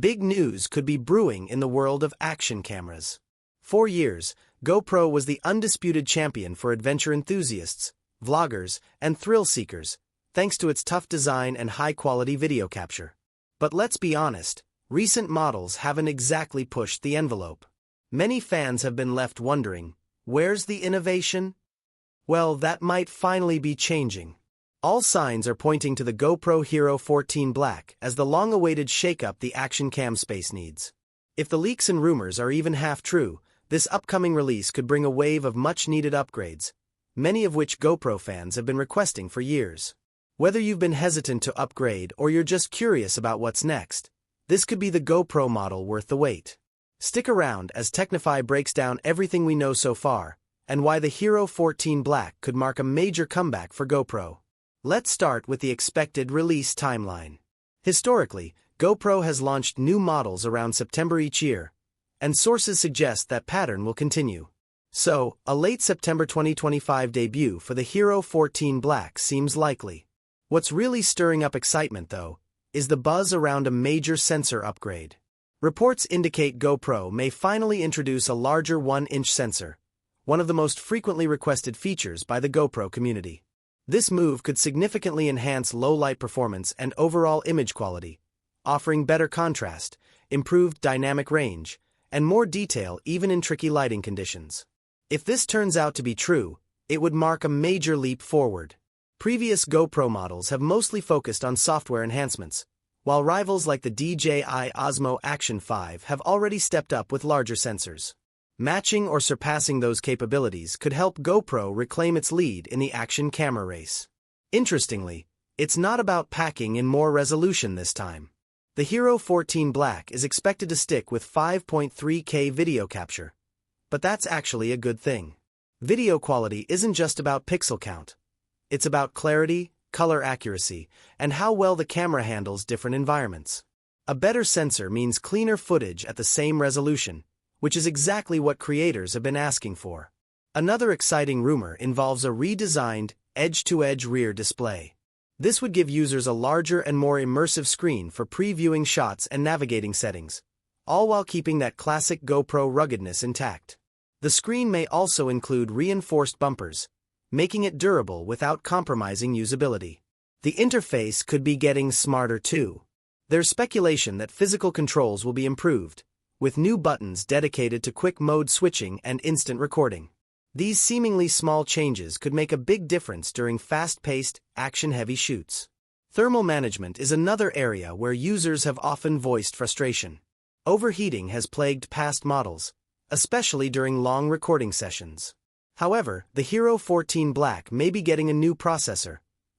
Big news could be brewing in the world of action cameras. For years, GoPro was the undisputed champion for adventure enthusiasts, vloggers, and thrill seekers, thanks to its tough design and high-quality video capture. But let's be honest, recent models haven't exactly pushed the envelope. Many fans have been left wondering, where's the innovation? Well, that might finally be changing. All signs are pointing to the GoPro Hero 14 Black as the long-awaited shake-up the action cam space needs. If the leaks and rumors are even half true, this upcoming release could bring a wave of much-needed upgrades, many of which GoPro fans have been requesting for years. Whether you've been hesitant to upgrade or you're just curious about what's next, this could be the GoPro model worth the wait. Stick around as Technify breaks down everything we know so far, and why the Hero 14 Black could mark a major comeback for GoPro. Let's start with the expected release timeline. Historically, GoPro has launched new models around September each year, and sources suggest that pattern will continue. So, a late September 2025 debut for the Hero 14 Black seems likely. What's really stirring up excitement, though, is the buzz around a major sensor upgrade. Reports indicate GoPro may finally introduce a larger 1-inch sensor, one of the most frequently requested features by the GoPro community. This move could significantly enhance low-light performance and overall image quality, offering better contrast, improved dynamic range, and more detail even in tricky lighting conditions. If this turns out to be true, it would mark a major leap forward. Previous GoPro models have mostly focused on software enhancements, while rivals like the DJI Osmo Action 5 have already stepped up with larger sensors. Matching or surpassing those capabilities could help GoPro reclaim its lead in the action camera race. Interestingly, it's not about packing in more resolution this time. The Hero 14 Black is expected to stick with 5.3K video capture, but that's actually a good thing. Video quality isn't just about pixel count. It's about clarity, color accuracy, and how well the camera handles different environments. A better sensor means cleaner footage at the same resolution, which is exactly what creators have been asking for. Another exciting rumor involves a redesigned, edge-to-edge rear display. This would give users a larger and more immersive screen for previewing shots and navigating settings, all while keeping that classic GoPro ruggedness intact. The screen may also include reinforced bumpers, making it durable without compromising usability. The interface could be getting smarter too. There's speculation that physical controls will be improved, with new buttons dedicated to quick mode switching and instant recording. These seemingly small changes could make a big difference during fast-paced, action-heavy shoots. Thermal management is another area where users have often voiced frustration. Overheating has plagued past models, especially during long recording sessions. However, the Hero 14 Black may be getting a new processor,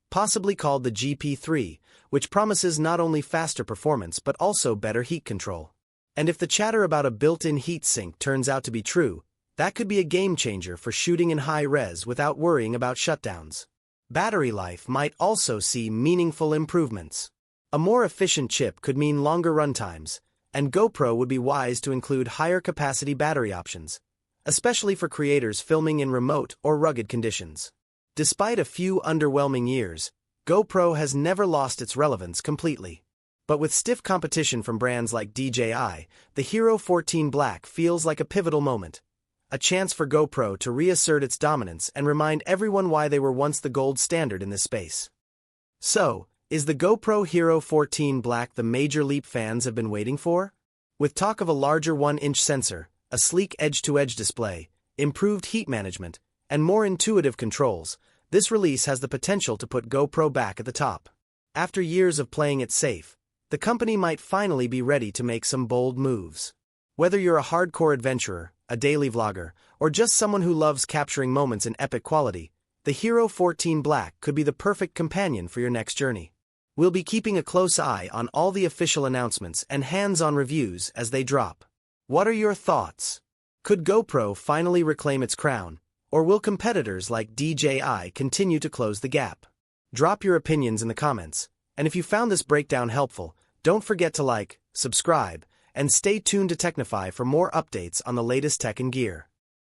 possibly called the GP3, which promises not only faster performance but also better heat control. And if the chatter about a built-in heat sink turns out to be true, that could be a game-changer for shooting in high res without worrying about shutdowns. Battery life might also see meaningful improvements. A more efficient chip could mean longer runtimes, and GoPro would be wise to include higher-capacity battery options, especially for creators filming in remote or rugged conditions. Despite a few underwhelming years, GoPro has never lost its relevance completely. But with stiff competition from brands like DJI, the Hero 14 Black feels like a pivotal moment, a chance for GoPro to reassert its dominance and remind everyone why they were once the gold standard in this space. So, is the GoPro Hero 14 Black the major leap fans have been waiting for? With talk of a larger 1-inch sensor, a sleek edge-to-edge display, improved heat management, and more intuitive controls, this release has the potential to put GoPro back at the top. After years of playing it safe, the company might finally be ready to make some bold moves. Whether you're a hardcore adventurer, a daily vlogger, or just someone who loves capturing moments in epic quality, the Hero 14 Black could be the perfect companion for your next journey. We'll be keeping a close eye on all the official announcements and hands-on reviews as they drop. What are your thoughts? Could GoPro finally reclaim its crown, or will competitors like DJI continue to close the gap? Drop your opinions in the comments, and if you found this breakdown helpful, don't forget to like, subscribe, and stay tuned to Technify for more updates on the latest tech and gear.